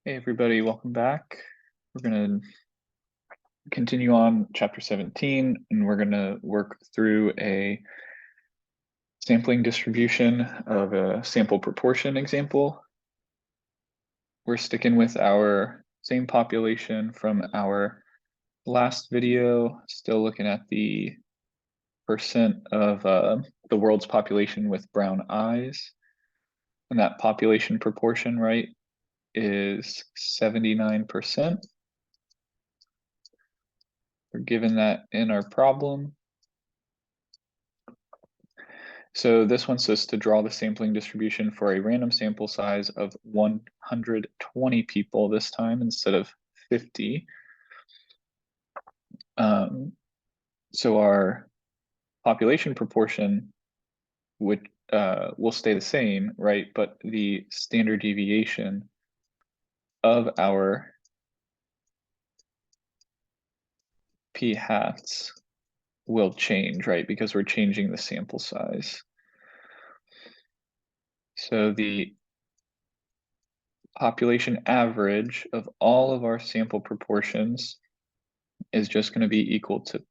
Hey everybody, welcome back. We're going to continue on chapter 17 and we're going to work through a sampling distribution of a sample proportion example. We're sticking with our same population from our last video, still looking at the percent of the world's population with brown eyes. And that population proportion, right, is 79%. We're given that in our problem. So this wants us to draw the sampling distribution for a random sample size of 120 people this time instead of 50. So our population proportion will stay the same, right? But the standard deviation of our p-hats will change, right? Because we're changing the sample size. So the population average of all of our sample proportions is just going to be equal to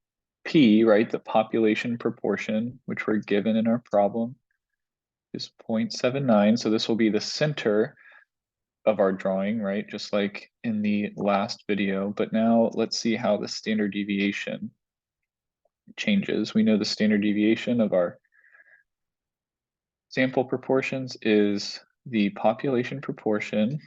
P, right? The population proportion, which we're given in our problem, is 0.79. So this will be the center of our drawing, right? Just like in the last video. But now let's see how the standard deviation changes. We know the standard deviation of our sample proportions is the population proportion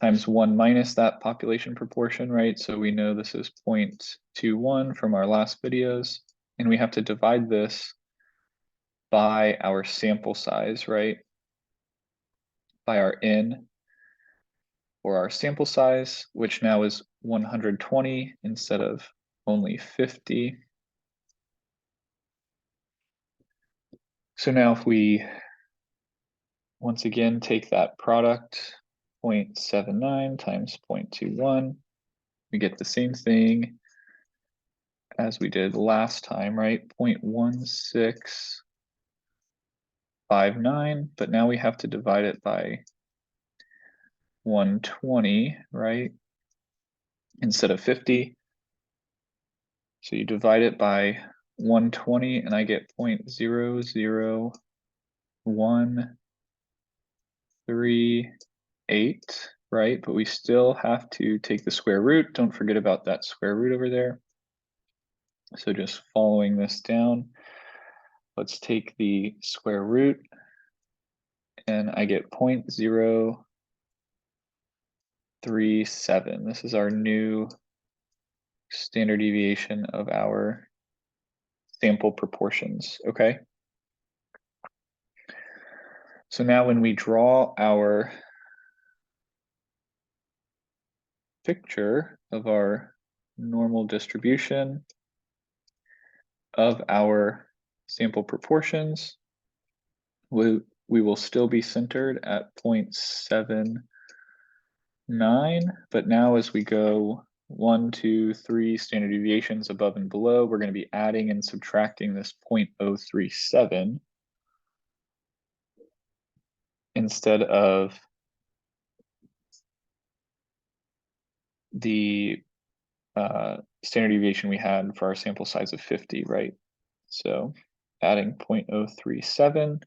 times 1 minus that population proportion, right? So we know this is 0.21 from our last videos, and we have to divide this by our sample size, right? By our N, or our sample size, which now is 120 instead of only 50. So now if we, once again, take that product, 0.79 times 0.21, we get the same thing as we did last time, right? 0.1659, but now we have to divide it by 120, right? Instead of 50. So you divide it by 120 and I get 0.00138, right? But we still have to take the square root. Don't forget about that square root over there. So just following this down, let's take the square root and I get 0.037. This is our new standard deviation of our sample proportions, okay? So now when we draw our picture of our normal distribution of our sample proportions, we will still be centered at 0.79, but now as we go 1, 2, 3 standard deviations above and below, we're going to be adding and subtracting this 0.037 instead of the standard deviation we had for our sample size of 50, right? So adding 0.037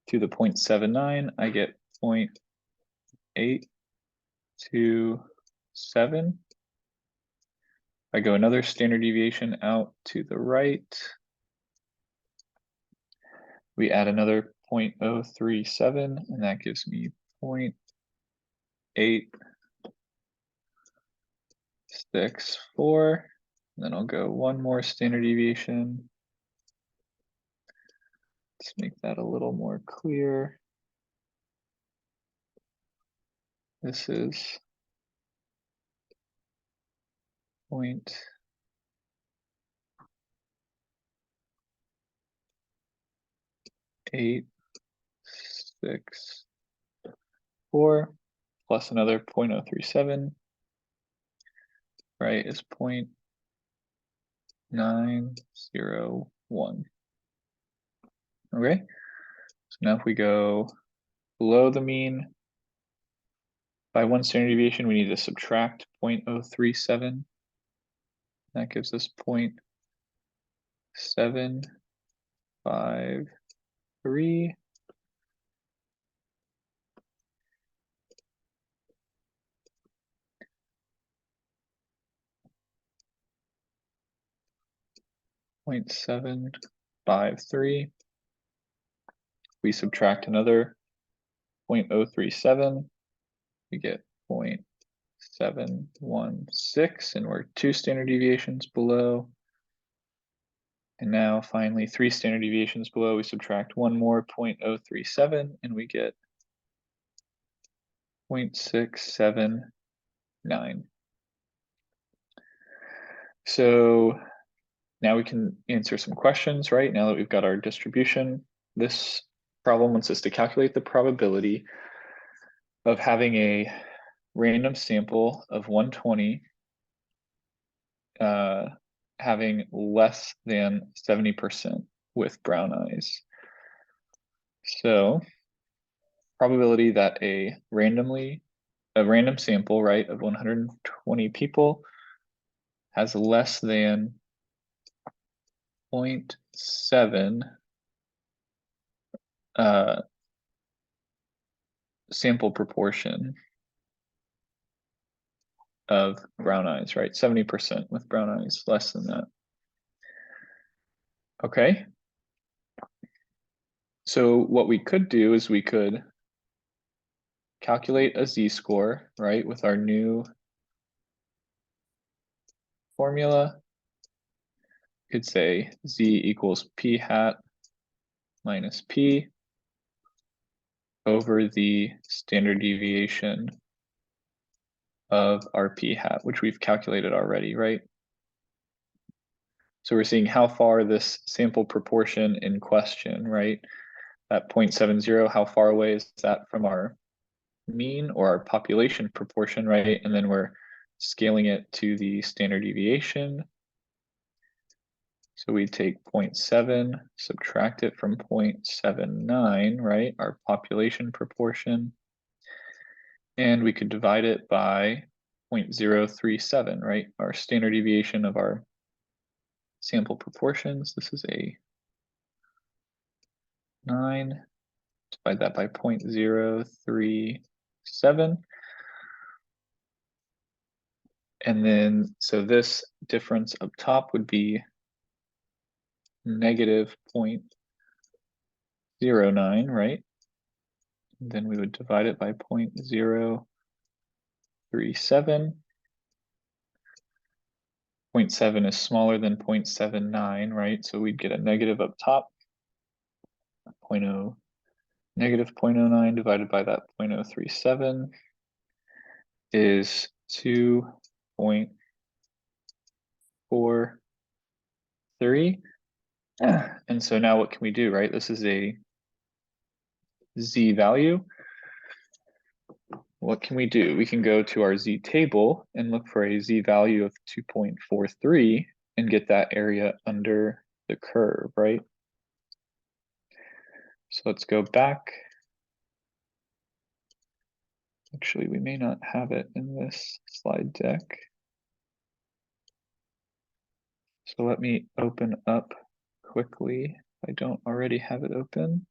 to the 0.79, I get 0.827. I go another standard deviation out to the right. We add another 0.037, and that gives me 0.864. Then I'll go one more standard deviation. Let's make that a little more clear. This is 0.864 plus another 0.037, right, is 0.901. Okay, so now if we go below the mean, by 1 standard deviation, we need to subtract 0.037. That gives us 0.753. .753. We subtract another 0.037, we get 0.716, and we're 2 standard deviations below. And now finally 3 standard deviations below, we subtract one more 0.037, and we get 0.679. So now we can answer some questions, right? Now that we've got our distribution, this problem wants us to calculate the probability of having a random sample of 120 having less than 70% with brown eyes. So probability that a random sample, right, of 120 people has less than 0.7 sample proportion of brown eyes, right? 70% with brown eyes, less than that. Okay. So what we could do is we could calculate a z-score, right, with our new formula. We could say z equals p hat minus p over the standard deviation of our p hat, which we've calculated already, right? So we're seeing how far this sample proportion in question, right? That 0.70, how far away is that from our mean or our population proportion, right? And then we're scaling it to the standard deviation. So we take 0.7, subtract it from 0.79, right? Our population proportion. And we could divide it by 0.037, right? Our standard deviation of our sample proportions. This is a 9. Divide that by 0.037. And then, so this difference up top would be negative 0.09, right? And then we would divide it by 0.037. 0.7 is smaller than 0.79, right? So we'd get a negative up top. Negative 0.09 divided by that 0.037 is 2.43. And so now what can we do, right? This is a z value. What can we do? We can go to our z table and look for a z value of 2.43 and get that area under the curve, right? So let's go back. Actually, we may not have it in this slide deck. So let me open up quickly if I don't already have it open.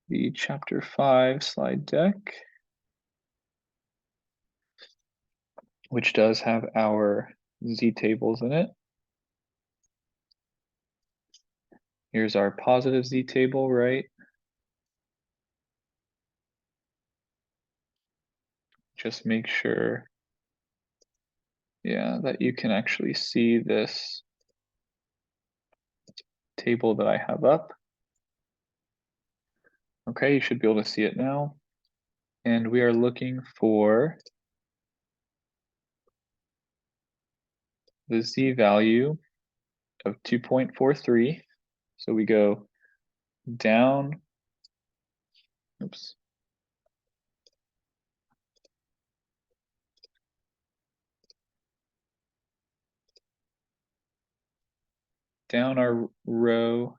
The chapter 5 slide deck, which does have our z tables in it. Here's our positive z table, right? Just make sure, yeah, that you can actually see this table that I have up. Okay, you should be able to see it now. And we are looking for the z value of 2.43. So we go down, oops. down our row,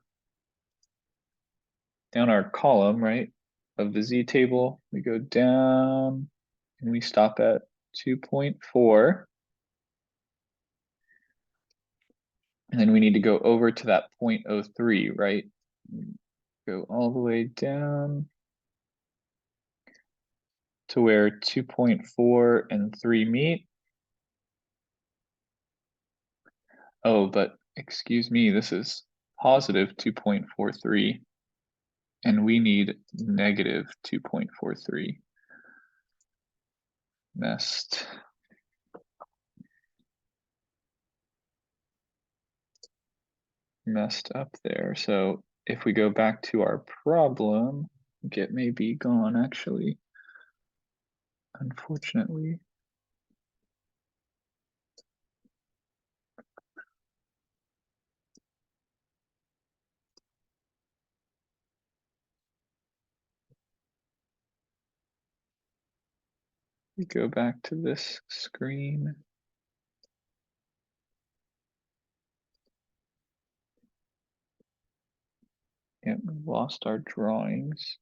down our column, right, of the Z table. We go down and we stop at 2.4. And then we need to go over to that 0.03, right? Go all the way down to where 2.4 and 3 meet. Oh, but excuse me, this is positive 2.43, and we need negative 2.43. Messed up there. So if we go back to our problem, get may be gone actually, unfortunately. We go back to this screen. Yeah, we lost our drawings.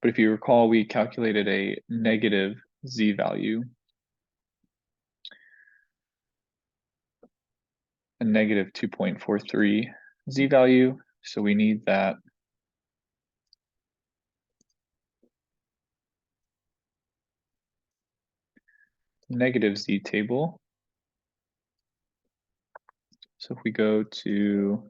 But if you recall, we calculated a negative Z value, a negative 2.43 Z value. So we need that negative Z table. So if we go to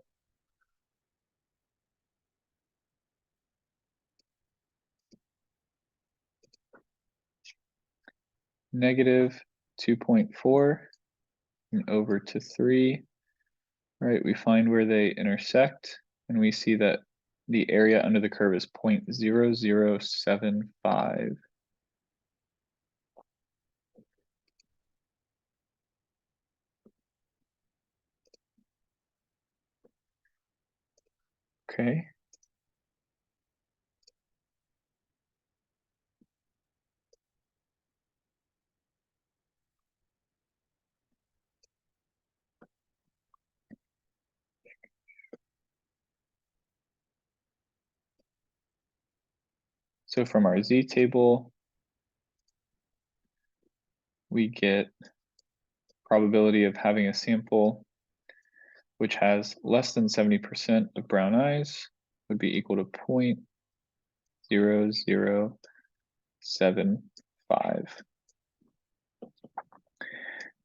negative 2.4 and over to 3, right, we find where they intersect, and we see that the area under the curve is 0.0075. Okay. So from our Z table, we get probability of having a sample which has less than 70% of brown eyes would be equal to 0.0075.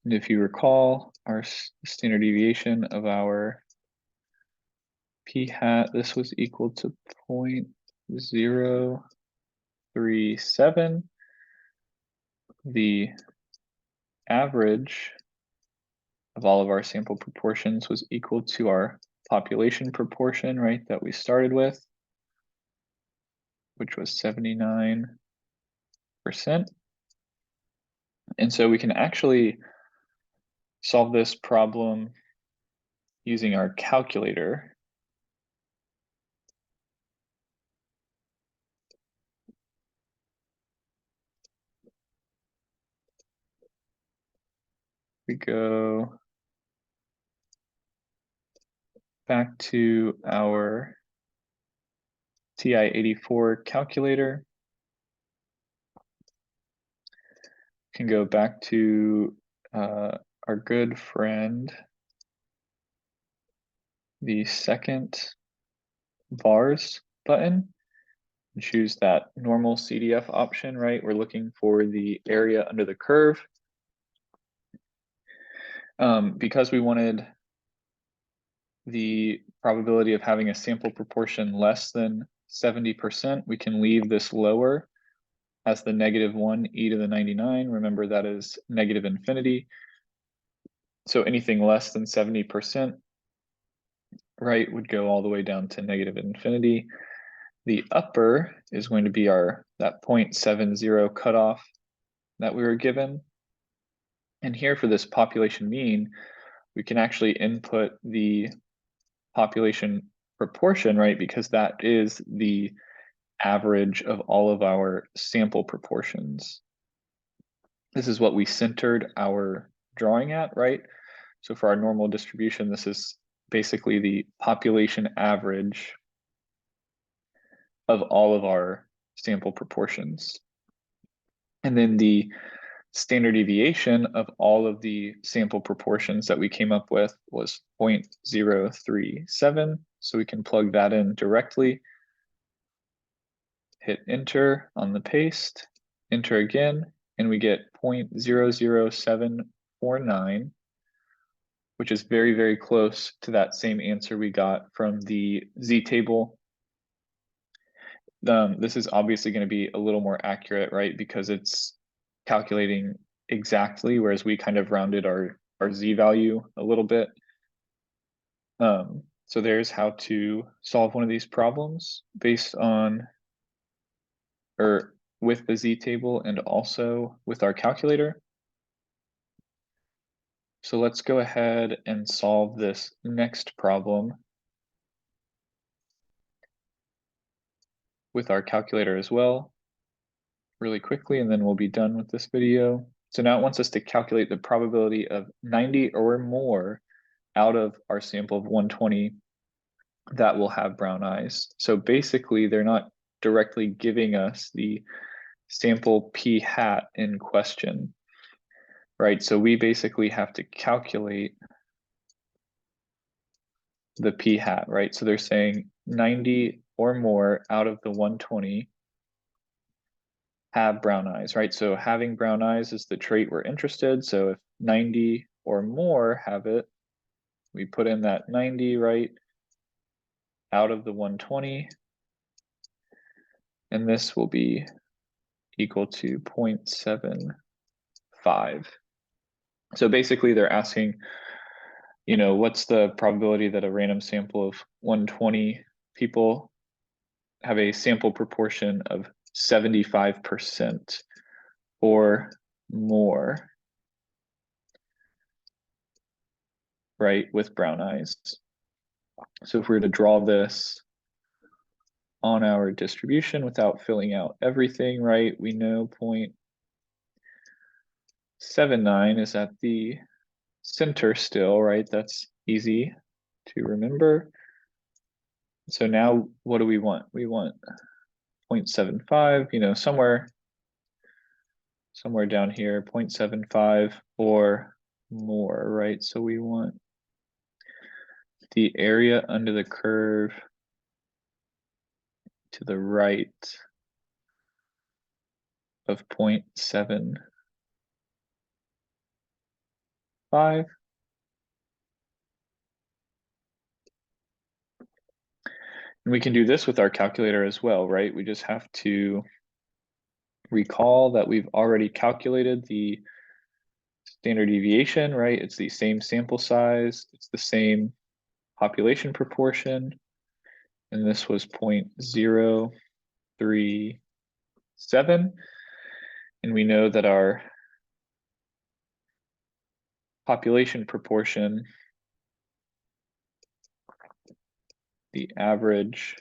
And if you recall, our standard deviation of our p hat, this was equal to 0.037. The average of all of our sample proportions was equal to our population proportion, right, that we started with, which was 79%. And so we can actually solve this problem using our calculator. We go back to our TI-84 calculator. Can go back to our good friend, the second vars button, and choose that normal CDF option, right? We're looking for the area under the curve. Because we wanted the probability of having a sample proportion less than 70%, we can leave this lower as the -1 e to the 99. Remember, that is negative infinity. So anything less than 70%, right, would go all the way down to negative infinity. The upper is going to be that 0.70 cutoff that we were given. And here for this population mean, we can actually input the population proportion, right? Because that is the average of all of our sample proportions. This is what we centered our drawing at, right? So for our normal distribution, this is basically the population average of all of our sample proportions. And then the standard deviation of all of the sample proportions that we came up with was 0.037. So we can plug that in directly, hit enter on the paste, enter again, and we get 0.00749, which is very, very close to that same answer we got from the z-table. This is obviously going to be a little more accurate, right? Because it's calculating exactly, whereas we kind of rounded our z value a little bit. So there's how to solve one of these problems based on, or with the z-table and also with our calculator. So let's go ahead and solve this next problem with our calculator as well, really quickly, and then we'll be done with this video. So now it wants us to calculate the probability of 90 or more out of our sample of 120 that will have brown eyes. So basically, they're not directly giving us the sample p hat in question, right? So we basically have to calculate the p hat, right? So they're saying 90 or more out of the 120 have brown eyes, right? So having brown eyes is the trait we're interested. So if 90 or more have it, we put in that 90, right, out of the 120, and this will be equal to 0.75. So basically they're asking, you know, what's the probability that a random sample of 120 people have a sample proportion of 75% or more, right, with brown eyes. So if we were to draw this on our distribution without filling out everything, right, we know 0.79 is at the center still, right? That's easy to remember. So now what do we want? We want 0.75, you know, somewhere down here, 0.75 or more, right? So we want the area under the curve to the right of 0.75. And we can do this with our calculator as well, right? We just have to recall that we've already calculated the standard deviation, right? It's the same sample size, it's the same population proportion, and this was 0.037. And we know that our population proportion, the average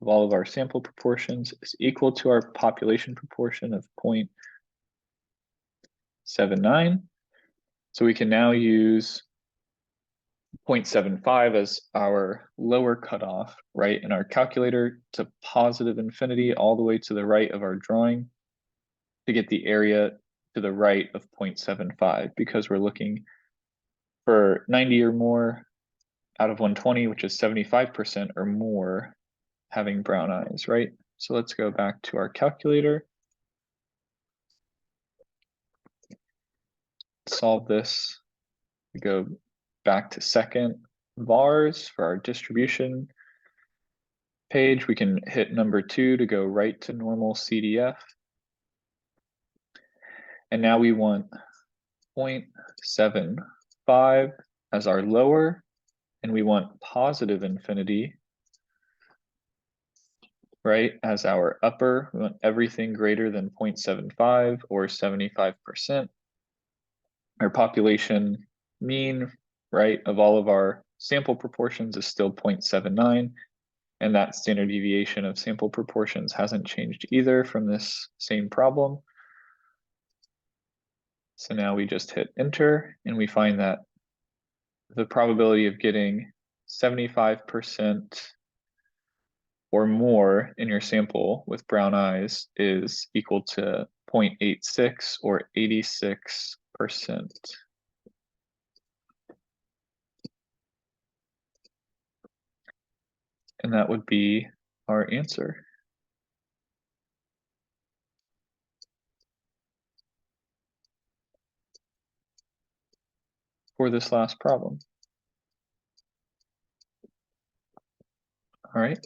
of all of our sample proportions, is equal to our population proportion of 0.79. So we can now use 0.75 as our lower cutoff, right, in our calculator to positive infinity all the way to the right of our drawing to get the area to the right of 0.75, because we're looking for 90 or more out of 120, which is 75% or more having brown eyes, right? So let's go back to our calculator. Solve this. We go back to second vars for our distribution page. We can hit number 2 to go right to normal CDF. And now we want 0.75 as our lower, and we want positive infinity, right, as our upper. We want everything greater than 0.75 or 75%. Our population mean, right, of all of our sample proportions is still 0.79, and that standard deviation of sample proportions hasn't changed either from this same problem. So now we just hit enter, and we find that the probability of getting 75% or more in your sample with brown eyes is equal to 0.86 or 86%. And that would be our answer for this last problem. All right.